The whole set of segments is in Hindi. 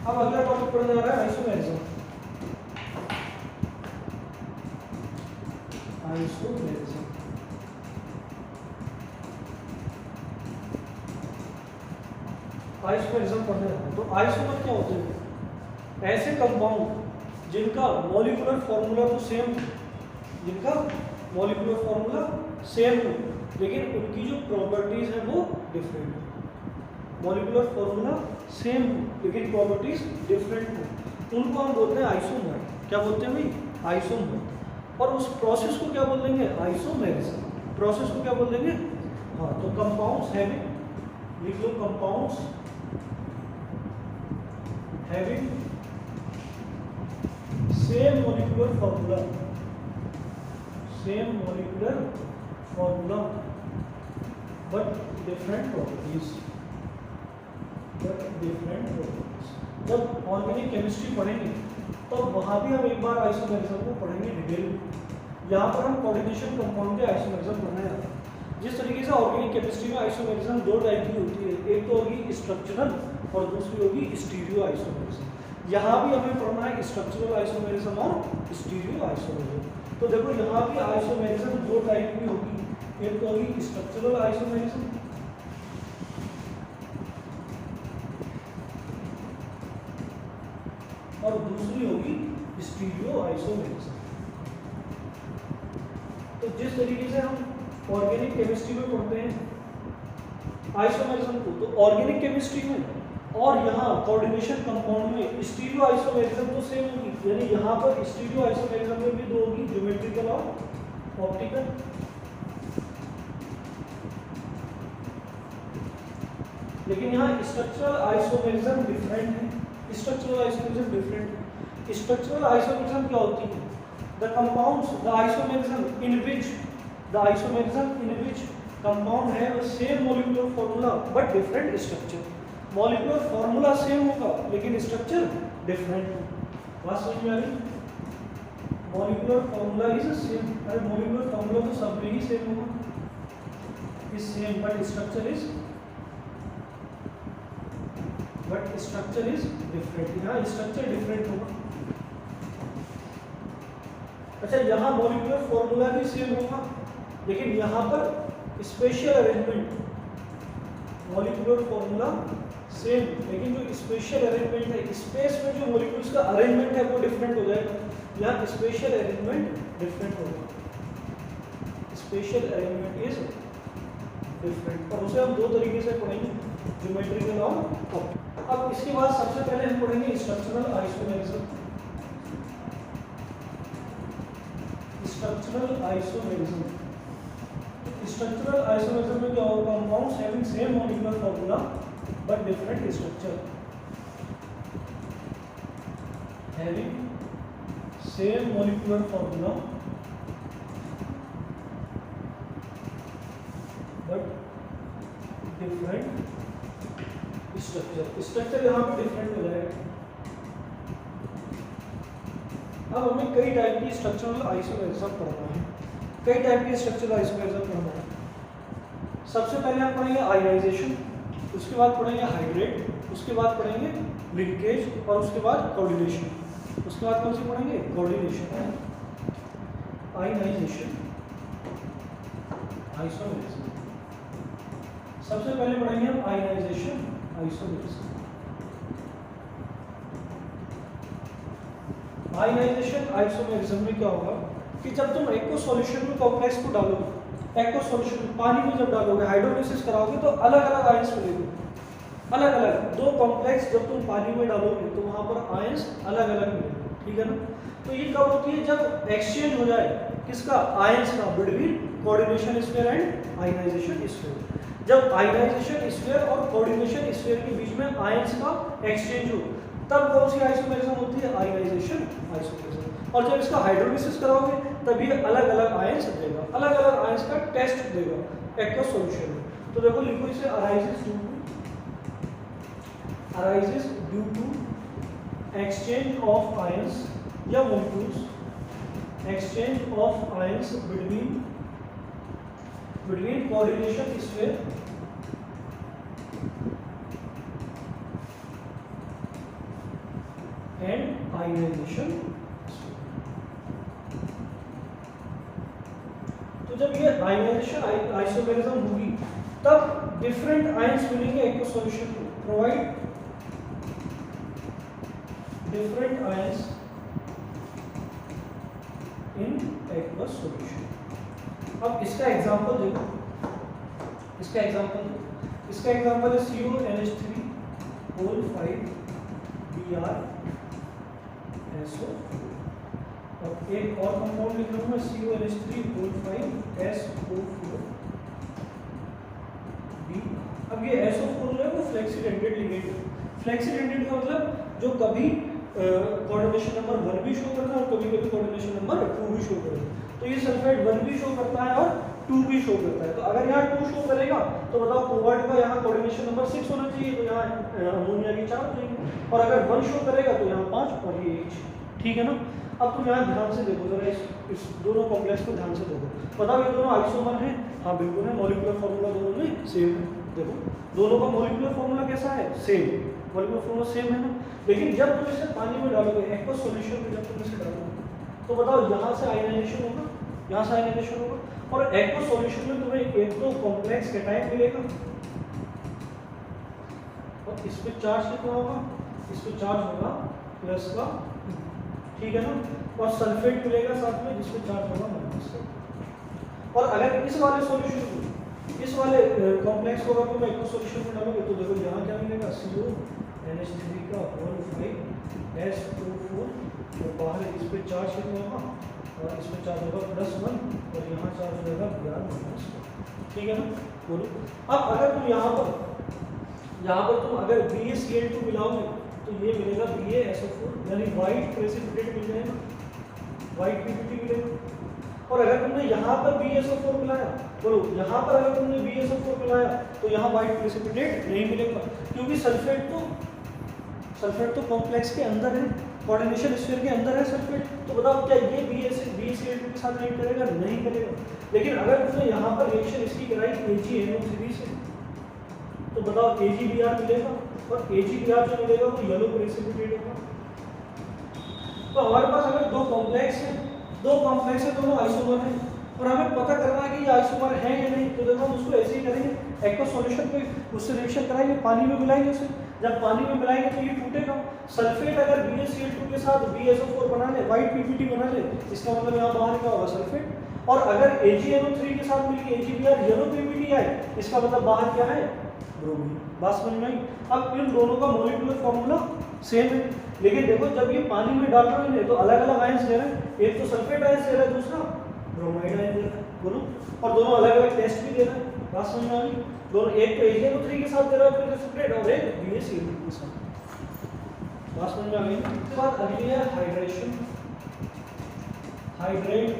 अब अगला टॉपिक पढ़ने जा रहा है आइसोमेरिज्म। आइसोमेरिज्म आइसोमेरिज्म पढ़ने जा रहे हैं। तो आइसोमर क्या होते हैं? ऐसे कंपाउंड जिनका मॉलिक्यूलर फॉर्मूला तो सेम, जिनका मॉलिक्यूलर फॉर्मूला सेम हो लेकिन उनकी जो प्रॉपर्टीज है वो डिफरेंट हो। मॉलिक्यूलर फॉर्मूला सेम हो लेकिन प्रॉपर्टीज डिफरेंट हो, उनको हम बोलते हैं आइसोमर। क्या बोलते हैं भाई? आइसोमर। और उस प्रोसेस को क्या बोल देंगे? आइसोमेरिज्म। प्रोसेस को क्या बोल देंगे? हाँ, तो कंपाउंड्स हैविंग, लिख लो, compounds having same molecular formula, same molecular formula but different properties, जब ऑर्गेनिक केमिस्ट्री पढ़ेंगे तो वहां भी हम एक बार आइसोमेरिज्म को पढ़ेंगे डिटेल में। यहाँ पर हम कोऑर्डिनेशन कंपाउंड के आइसोमेरिज्म पढ़ने जा रहे हैं। जिस तरीके से ऑर्गेनिक केमिस्ट्री में आइसोमेरिज्म दो टाइप की होती है, एक तो होगी स्ट्रक्चरल और दूसरी होगी स्टीरियो आइसोमेरिज्म। यहाँ भी हमें पढ़ना है स्ट्रक्चरल आइसोमेरिज्म और स्टीरियो आइसोमेरिज्म। तो देखो यहाँ भी आइसोमेरिज्म दो टाइप की होगी, एक तो होगी स्ट्रक्चरल आइसोमेरिज्म और दूसरी होगी स्टीरियो आइसोमेरिज्म। तो जिस तरीके से हम ऑर्गेनिक केमिस्ट्री में पढ़ते हैं आइसोमेरिज्म को, तो ऑर्गेनिक केमिस्ट्री में और यहाँ कोऑर्डिनेशन कंपाउंड में स्टीरियो आइसोमेरिज्म तो सेम होगी, यानी यहाँ पर स्टीरियो आइसोमेरिज्म में भी दो होगी, ज्योमेट्रिकल और ऑप्टिकल। लेकिन यहाँ स्ट्रक्चरल आइसोमेरिज्म डिफरेंट है। स्ट्रक्चरल आइसोमेरिज्म डिफरेंट है। स्ट्रक्चरल आइसोमेरिज्म क्या होती है? The compounds, the isomerism in which compound have same molecular formula but different structure. Molecular formula same होगा लेकिन स्ट्रक्चर डिफरेंट होगा। बात समझ में आ रही? मॉलिक्यूलर फॉर्मूला इज सेम, अरे मॉलिक्यूलर फॉर्मूला तो सब में ही सेम होगा, is same but structure is different. यहाँ स्ट्रक्चर डिफरेंट होगा। अच्छा, यहाँ मॉलिक्यूलर फॉर्मूला भी सेम होगा लेकिन यहाँ पर special arrangement, molecular formula same लेकिन जो स्पेशल अरेंजमेंट है, स्पेस में जो मॉलिक्यूल्स का अरेंजमेंट है वो डिफरेंट हो जाएगा। यहाँ स्पेशल अरेंजमेंट डिफरेंट होगा, स्पेशल अरेंजमेंट इज डिफरेंट। और उसे हम दो तरीके से पढ़ेंगे, ज्योमेट्रिकल और ऑप्टिकल। अब इसके बाद सबसे पहले हम पढ़ेंगे structural isomerism. Structural isomerism, structural isomerism में क्या होगा? Compounds having same molecular formula but different structure, having same molecular formula but different structure. Structure यहाँ पे डिफरेंट हो जाएगा। अब हमें कई टाइप की स्ट्रक्चरल आइसोमेरिज्म पढ़ना है, कई टाइप की स्ट्रक्चरल आइसोमेरिज्म पढ़ना है। सबसे पहले हम पढ़ेंगे आयनाइजेशन, उसके बाद पढ़ेंगे हाइड्रेट, उसके बाद पढ़ेंगे लिंकेज और उसके बाद कोऑर्डिनेशन। उसके बाद कौन सी पढ़ेंगे? Coordination, ionization, isomerism. सबसे पहले पढ़ेंगे हम आयनाइजेशन आइसोमेरिज्म। आयनाइजेशन आइसोमेरिज्म में क्या होगा कि जब तुम एक्व सॉल्यूशन में कॉम्प्लेक्स को डालोगे, एक्व सॉल्यूशन पानी में जब डालोगे, हाइड्रोलिसिस कराओगे तो अलग अलग आयंस मिलेंगे, अलग अलग दो कॉम्प्लेक्स जब तुम पानी में डालोगे तो वहां पर आयंस अलग अलग मिलेंगे, ठीक है ना। तो ये कब होती है? जब एक्सचेंज हो जाए किसका? आयंस का, between coordination sphere and ionization sphere. जब आयनाइजेशन स्फीयर और कोऑर्डिनेशन स्फीयर के बीच में आयंस का एक्सचेंज हो तब कौन सी आइसोमेरिज्म होती है? Ionization isomerism. और जब इसका हाइड्रोलिसिस कराओगे तब ये अलग अलग आयंस देगा, अलग अलग आयंस का टेस्ट देगा एक्वस सॉल्यूशन में। तो देखो लिखो इसे arises due to exchange of ions या molecules, exchange of ions between coordination sphere and ionisation. तो जब ये आयनाइजेशन आइसोमेरिज्म होगी तब डिफरेंट आयंस मिलेंगे एक्वस सॉल्यूशन को। Provide different ions in aqueous solution. अब इसका एग्जांपल देखो, इसका एग्जांपल है CuNH3 होल 5 BrSO और एक और कंपाउंड लिख रहा हूँ मैं CuNH3 होल 5 SO4 B। अब ये SO4 जो है वो फ्लेक्सिडेंटेड लिगेंड है। फ्लेक्सिडेंटेड का मतलब जो कभी कोऑर्डिनेशन नंबर 1 भी शो करता है और कभी कभी कोऑर्डिनेशन नंबर 2 भी शो करता है। तो ये सल्फेट 1 भी शो करता है और 2 भी शो करता है। तो अगर यहाँ 2 शो करेगा तो बताओ कोबाल्ट का यहाँ कोऑर्डिनेशन नंबर 6 होना चाहिए, तो यहाँ अमोनिया की 4 हो जाएगी। और अगर 1 शो करेगा तो यहाँ 5 और ये 1, ठीक है ना। अब तुम यहाँ ध्यान से देखो जरा, इस दोनों कॉम्प्लेक्स को ध्यान से देखो। बताओ ये दोनों आइसोमर हैं? हाँ बिल्कुल है। मॉलिक्यूलर फॉर्मूला दोनों में सेम है। देखो दोनों का मॉलिक्यूलर फॉर्मूला कैसा है? सेम। मॉलिक्यूलर फॉर्मूला सेम है ना। लेकिन जब तुम इसे पानी में डालोगे, एक्वस सॉल्यूशन में जब तुम इसे डालोगे तो बताओ यहाँ से आयनाइजेशन होगा, यहाँ से आयनाइजेशन होगा, और एक्वस सॉल्यूशन में तुम्हें एक तो कॉम्प्लेक्स कैटायन मिलेगा और इस पे चार्ज कितना होगा? इस पे चार्ज होगा प्लस का, ठीक है ना। और सल्फेट मिलेगा साथ में जिस पे चार्ज होगा माइनस का। और अगर इस वाले सॉल्यूशन को, इस वाले कॉम्प्लेक्स को अगर तुम एक्वस सॉल्यूशन में डालोगे तो देखो यहाँ क्या मिलेगा? CuNH3 का होल 5 SO4 और बाहर इस पे चार्ज कितना होगा? और इस पे चार्ज होगा +1 और यहाँ चार्ज होगा Br-, ठीक है ना। बोलो अब अगर तुम यहाँ पर तुम अगर BaCl2 मिलाओगे तो ये मिलेगा BaSO4 यानी व्हाइट प्रेसिपिटेट मिल जाएगा, व्हाइट पीपीटी मिलेगा। और अगर तुमने यहाँ पर BaSO4 मिलाया, बोलो यहाँ पर अगर तुमने BaSO4 मिलाया तो यहाँ व्हाइट प्रेसिपिटेट नहीं मिलेगा, क्योंकि सल्फेट तो कॉम्प्लेक्स के अंदर है, कोऑर्डिनेशन स्फीयर के अंदर है सल्फेट। तो बताओ क्या ये BaCl2 के साथ रिएक्ट करेगा? नहीं करेगा। लेकिन अगर तुमने यहाँ पर रिएक्शन इसकी कराई AgNO3 से तो बताओ AgBr मिलेगा, और AgBr जो मिलेगा वो येलो प्रेसिपिटेट होगा। तो हमारे पास अगर दो कॉम्प्लेक्स है, दोनों आइसोमर हैं और हमें पता करना है कि ये आइसोमर है या नहीं, तो देखो हम उसको ऐसे ही करेंगे। एक्वस सॉल्यूशन पे उससे रिएक्शन कराएंगे, पानी में मिलाएंगे उसे। जब पानी में मिलाएंगे तो ये टूटेगा। सल्फेट अगर BaCl2 के साथ BaSO4 बना ले, व्हाइट पीपीटी बना ले, इसका मतलब यहाँ बाहर क्या होगा? सल्फेट। और अगर AgNO3 के साथ मिलकर AgBr येलो पीपीटी आए, इसका मतलब बाहर क्या है? ब्रोमीन। बात समझ में आई? अब इन दोनों का मॉलिक्यूलर फॉर्मूला सेम है, लेकिन देखो जब ये पानी में डाल रहे हैं तो अलग अलग आयंस दे रहे हैं। एक तो सल्फेट आयंस दे रहा है, दूसरा ब्रोमाइड आयंस दे रहा है, बोलो। और दोनों अलग अलग टेस्ट भी दे रहे हैं। बात समझ में आ गई? दोनों एक तो AgNO3 के साथ दे रहा है प्रेसिपिटेट और एक BaCl2 के साथ। बात समझ में आ गई? इसके बाद अगली है हाइड्रेशन। हाइड्रेट,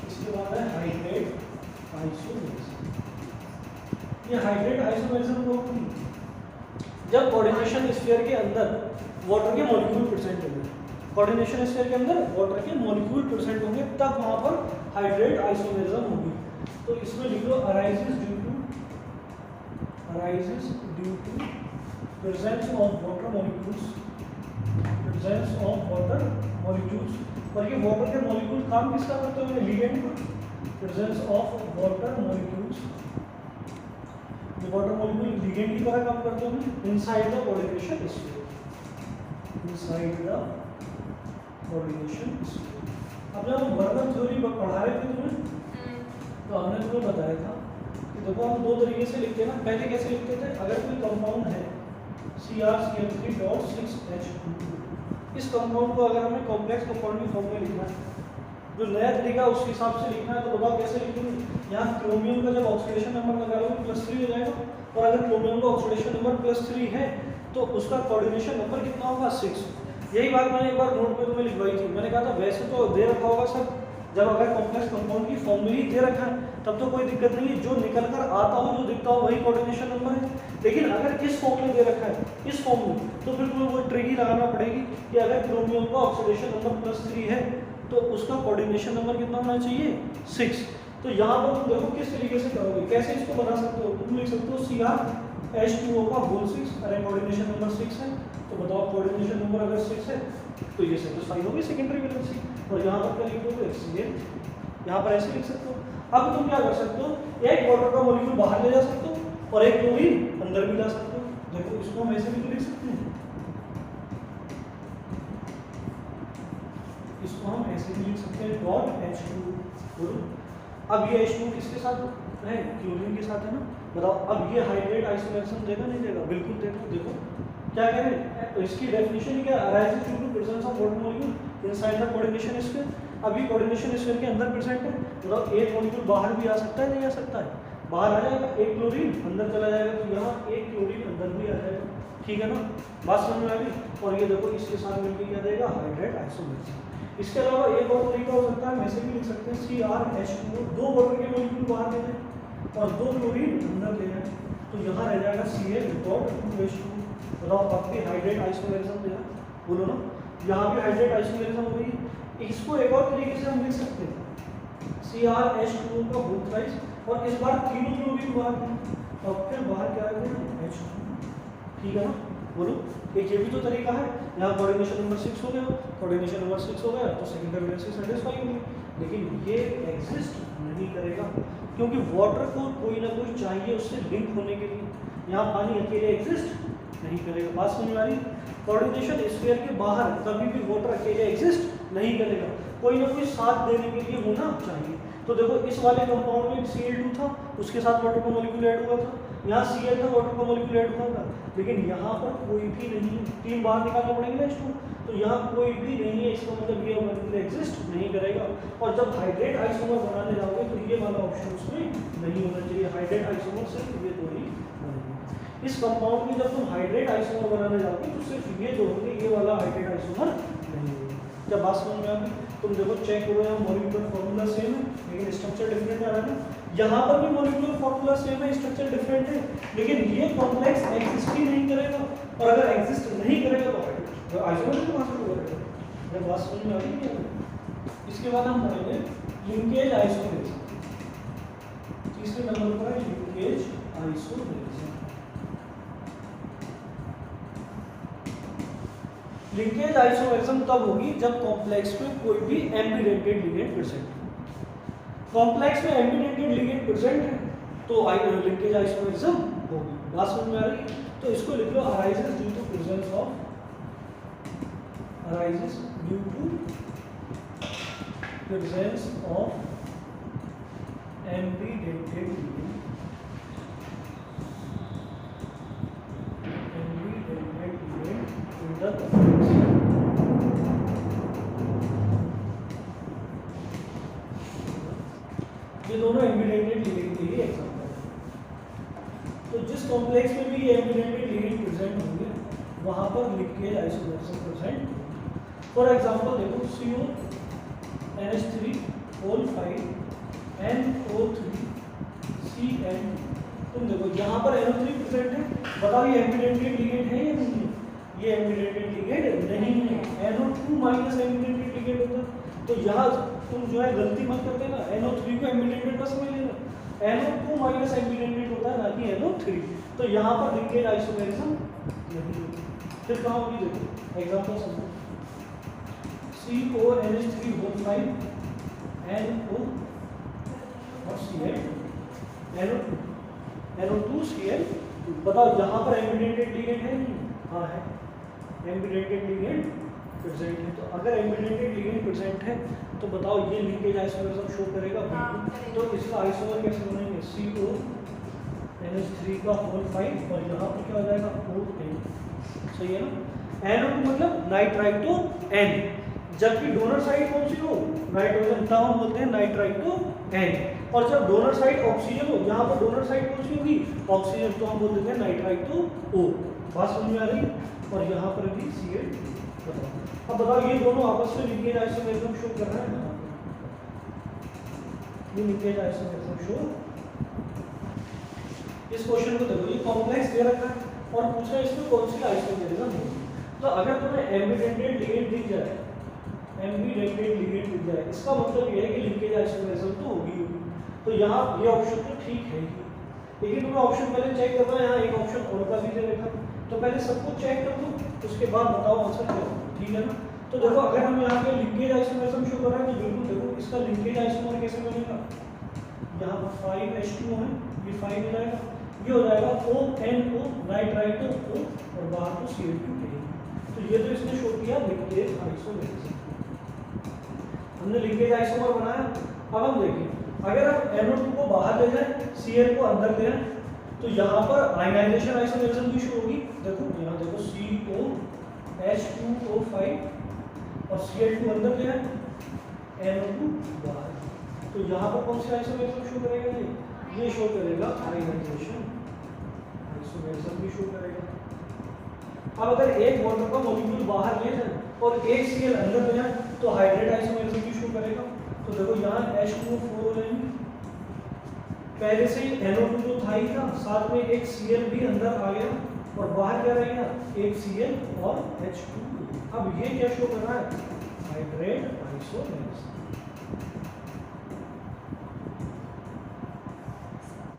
इसके बाद है हाइड्रेट आइसोमेरिज्म। ये हाइड्रेट आइसोमेरिज्म को जब कोऑर्डिनेशन स्फीयर के अंदर वाटर के मॉलिक्यूल प्रेजेंट होंगे, कोऑर्डिनेशन स्फीयर के अंदर वाटर के मॉलिक्यूल प्रेजेंट होंगे, तब वहां पर हाइड्रेट आइसोमेरिज्म होगी। तो इसमें लिख लो arises due to presence of water molecules, presence of water molecules. और ये वाटर के मॉलिक्यूल काम किसका करते हैं? लिगेंड का। प्रेजेंस ऑफ वाटर मॉलिक्यूल्स, जो वाटर मॉलिक्यूल लिगेंड की तरह काम करते हैं inside the coordination sphere, inside the coordination sphere. अब जब हम वर्नर थ्योरी पढ़ा रहे थे तुम्हें, तो हमने तुम्हें बताया था कि देखो हम दो तरीके से लिखते हैं ना। पहले कैसे लिखते थे? अगर कोई कंपाउंड है CrCl3.6H2, इस कंपाउंड को अगर हमें कॉम्प्लेक्स कंपाउंड की फॉर्म में लिखना है, जो नया तरीका उस हिसाब से लिखना है, तो बताओ कैसे लिखेंगे? यहाँ क्रोमियम का जब ऑक्सीडेशन नंबर लगाओगे +3 हो जाएगा, और अगर क्रोमियम का ऑक्सीडेशन नंबर +3 है तो उसका कोऑर्डिनेशन नंबर कितना होगा? 6। यही बात मैंने एक बार नोट पे तुम्हें लिखवाई थी। मैंने कहा था वैसे तो दे रखा होगा सब, जब अगर कॉम्प्लेक्स कंपाउंड की फॉर्म में ही दे रखा है तब तो कोई दिक्कत नहीं है, जो निकल कर आता हो, जो दिखता हो, वही कोऑर्डिनेशन नंबर है। लेकिन अगर इस फॉर्म में दे रखा है, इस फॉर्म में, तो फिर तुम्हें वो ट्रिक ही लगाना पड़ेगी कि अगर क्रोमियम का ऑक्सीडेशन नंबर +3 है तो उसका कोऑर्डिनेशन नंबर कितना होना चाहिए? 6। तो यहाँ पर तुम देखो किस तरीके से करोगे, कैसे इसको बना सकते हो? तुम लिख सकते हो H2O का होल 6, अरे कोऑर्डिनेशन नंबर 6 है, तो बताओ कोऑर्डिनेशन नंबर अगर 6 है तो ये सेटिस्फाई होगी सेकेंडरी वैलेंसी। और यहाँ पर क्या लिख दोगे Cl, यहाँ पर ऐसे लिख सकते हो। अब तुम क्या कर सकते हो, एक वाटर का मॉलिक्यूल बाहर ले जा सकते हो और एक क्लोरीन अंदर भी ला सकते हो। देखो इसको हम ऐसे भी लिख सकते हैं, इसको हम ऐसे भी लिख सकते हैं डॉट H2। अब ये H2 किसके साथ है, क्लोरीन के साथ है ना। बताओ अब ये हाइड्रेट आइसोमेरिज्म देगा नहीं देगा, बिल्कुल देगा। देखो क्या कह रहे हैं, तो इसकी डेफिनेशन क्या, arises due to presence of water molecule inside the coordination sphere. अभी कोऑर्डिनेशन स्फीयर के अंदर प्रेजेंट है, मतलब एक मॉलिक्यूल बाहर भी आ सकता है, नहीं आ सकता है, बाहर आ जाएगा, एक क्लोरीन अंदर चला जाएगा, तो यहाँ एक क्लोरीन अंदर भी आ जाएगा, ठीक है ना, बात समझ में आ गई। और ये देखो इसके साथ मिलकर क्या देगा, हाइड्रेट आइसोमेरिज्म। इसके अलावा एक और तरीका हो सकता है, वैसे भी लिख सकते हैं CrH2, दो वाटर के मॉलिक्यूल बाहर ले जाए और दो क्लोरीन अंदर ले जाए, तो यहाँ रह जाएगा Cl(2H2)। बताओ आपके हाइड्रेट आइसोमेरिज्म दिया, बोलो ना, यहाँ भी हाइड्रेट आइसोमेरिज्म हो गई। इसको एक और तरीके से हम लिख सकते हैं CrH2 का होल थ्राइस, और इस बार तीनों क्लोरीन बाहर है और फिर बाहर क्या आएगा H2, ठीक है ना, बोलो। एक ये भी तो तरीका है, यहाँ कोऑर्डिनेशन नंबर 6 हो गया, कोऑर्डिनेशन नंबर 6 हो गया तो सेकेंडरी वैलेंसी सेटिस्फाई होगी। लेकिन ये एग्जिस्ट नहीं करेगा क्योंकि वाटर को कोई ना कोई चाहिए उससे लिंक होने के लिए, यहाँ पानी अकेले एग्जिस्ट नहीं करेगा। बात समझ में आ रही, कोऑर्डिनेशन स्फीयर के बाहर कभी भी वाटर अकेले एग्जिस्ट नहीं करेगा, कोई ना कोई साथ देने के लिए होना चाहिए। तो देखो इस वाले कंपाउंड में Cl2 था, उसके साथ वाटर का मॉलिक्यूल ऐड हुआ था, यहाँ Cl था, वाटर का मॉलिक्यूल ऐड हुआ था, लेकिन यहाँ पर कोई भी नहीं है, तीन बाहर निकालने पड़ेंगे ना H2, तो यहाँ कोई भी नहीं है, इसका मतलब ये मॉलिक्यूल एग्जिस्ट नहीं करेगा। और जब हाइड्रेट आइसोमर बनाने जाओगे तो ये वाला ऑप्शन उसमें नहीं होना चाहिए, हाइड्रेट आइसोमर सिर्फ ये दो ही होंगे। इस कंपाउंड में जब तुम हाइड्रेट आइसोमर बनाने जाओगे तो सिर्फ ये दो होंगे, ये वाला हाइड्रेट आइसोमर नहीं होगा। जब बात समझ में आ गई, तुम देखो चेक करो, यहाँ मॉलिक्यूलर फॉर्मूला सेम है लेकिन स्ट्रक्चर डिफरेंट आ रहा है ना, यहाँ पर भी मॉलिक्यूलर फॉर्मूला सेम है, स्ट्रक्चर डिफरेंट है, लेकिन ये कॉम्प्लेक्स एग्जिस्ट ही नहीं करेगा, और अगर एग्जिस्ट नहीं करेगा तो आइसोमर कहाँ से होगा। जब बात समझ में आ गई है। इसके बाद हम पढ़ेंगे लिंकेज आइसोमेरिज्म, तीसरे नंबर पर है लिंकेज आइसोमेरिज्म। लिंकेज आइसोमेरिज्म तब होगी जब कॉम्प्लेक्स में कोई भी एम्बिडेंटेड लिगेंड प्रेजेंट है। कॉम्प्लेक्स में एम्बिडेंटेड लिगेंड प्रेजेंट है तो लिंकेज आइसोमेरिज्म होगी। बात समझ में आ रही, तो इसको लिख लो arises due to presence of, arises due to presence of ambidentate ligand, in the ये दोनों एम्बिडेंटेड लिगेंड के लिए एग्जांपल है। तो जिस कॉम्प्लेक्स में भी ये एम्बिडेंटेड लिगेंड प्रेजेंट होंगे वहां पर लिंकेज आइसोमेरिज्म प्रेजेंट होगा। फॉर एग्जांपल देखो CONH3O5 NO3 CN, तुम देखो यहाँ पर NO3 प्रेजेंट है, बताओ ये एम्बिडेंटेड लिगेंड है या नहीं है, ये एम्बिडेंटेड लिगेंड नहीं है, NO2 माइनस एम्बिडेंटेड लिगेंड होता। तो यहाँ तुम जो है गलती मत करते ना, NO3 को एम्बिडेंटेड मत समझ लेना, NO2 माइनस एम्बिडेंटेड होता है ना कि NO3, तो यहाँ पर लिंकेज आइसोमेरिज्म नहीं होती। फिर कहाँ होगी, देखो एग्जांपल समझो, CONH3O5 NO और Cl NO2 Cl, बताओ यहाँ पर एम्बिडेंटेड लिगेंड है नहीं, हाँ है, एम्बिडेंटेड लिगेंड प्रेजेंट है। तो अगर एम्बिडेंटेड लिगेंड प्रेजेंट है तो बताओ ये लिंकेज आइसोमेरिज्म शो करेगा, तो इसका आइसोमर कैसे बनेंगे, CONH3 का होल 5 और यहाँ पर क्या हो जाएगा ON, सही है ना। NO2 मतलब नाइट्राइटो N, जबकि डोनर साइड कौन सी हो, नाइट्रोजन, तब हम बोलते हैं नाइट्राइटो N, और जब डोनर साइड ऑक्सीजन हो, यहाँ पर डोनर साइड कौन सी होगी, ऑक्सीजन, तो हम बोल देते हैं नाइट्राइटो O। बात समझ में आ रही, और यहाँ पर भी Cl। अब बताओ ये दोनों आपस में लिंकेज आइसोमेरिज्म शो कर रहा है ना, ये लिंकेज आइसोमेरिज्म शो। इस क्वेश्चन को देखो, ये कॉम्प्लेक्स दे रखा है और पूछ रहा है इसमें कौन सी आइसोमेरिज्म है। तो अगर तुम्हें एम्बिडेंटेड लिगेंड दिख जाए, एम्बिडेंटेड लिगेंड दिख जाए, इसका मतलब ये है कि लिंकेज आइसोमेरिज्म तो होगी। तो यहाँ ये ऑप्शन तो ठीक है ही, लेकिन मैं ऑप्शन पहले चेक कर रहा हूँ, यहाँ एक ऑप्शन और का भी दे रखा, तो पहले सब कुछ चेक कर लूँ, उसके बाद बताओ आंसर क्या होगा, ठीक है ना। तो देखो अगर हम यहाँ पे लिंकेज आइसोमरिज्म शो कर रहे हैं तो बिल्कुल देखो इसका लिंकेज आइसोमर कैसे बनेगा, यहाँ पर 5H2 है, ये 5 हो जाएगा, ये हो जाएगा ONO, राइट O और बाहर को Cl2 है। तो ये तो इसने शो किया लिंकेज आइसोमरिज्म, हमने लिंकेज आइसोमर बनाया। अब हम देखें अगर हम NO2 को बाहर ले जाएं, Cl को अंदर ले आए, तो यहाँ पर आयनाइजेशन आइसोमरिज्म की शो होगी। देखो यहाँ देखो COH2O5 और Cl2 अंदर ले आए, NO2 बाहर, तो यहाँ पर कौन सी आइसोमरिज्म शो करेगा, ये शो करेगा आयनाइजेशन आइसोमरिज्म भी शो करेगा। अब अगर एक वाटर का मॉलिक्यूल बाहर ले जाए और एक Cl अंदर ले जाए तो हाइड्रेट आइसोमरिज्म भी शो करेगा। तो देखो यहाँ H2O4 हो जाएंगे, पहले से ही NO2 तो था ही था, साथ में एक Cl भी अंदर आ गया और बाहर क्या रहेगा, एक Cl और H2। अब ये क्या शो कर रहा है, हाइड्रेट आइसोमरिज्म।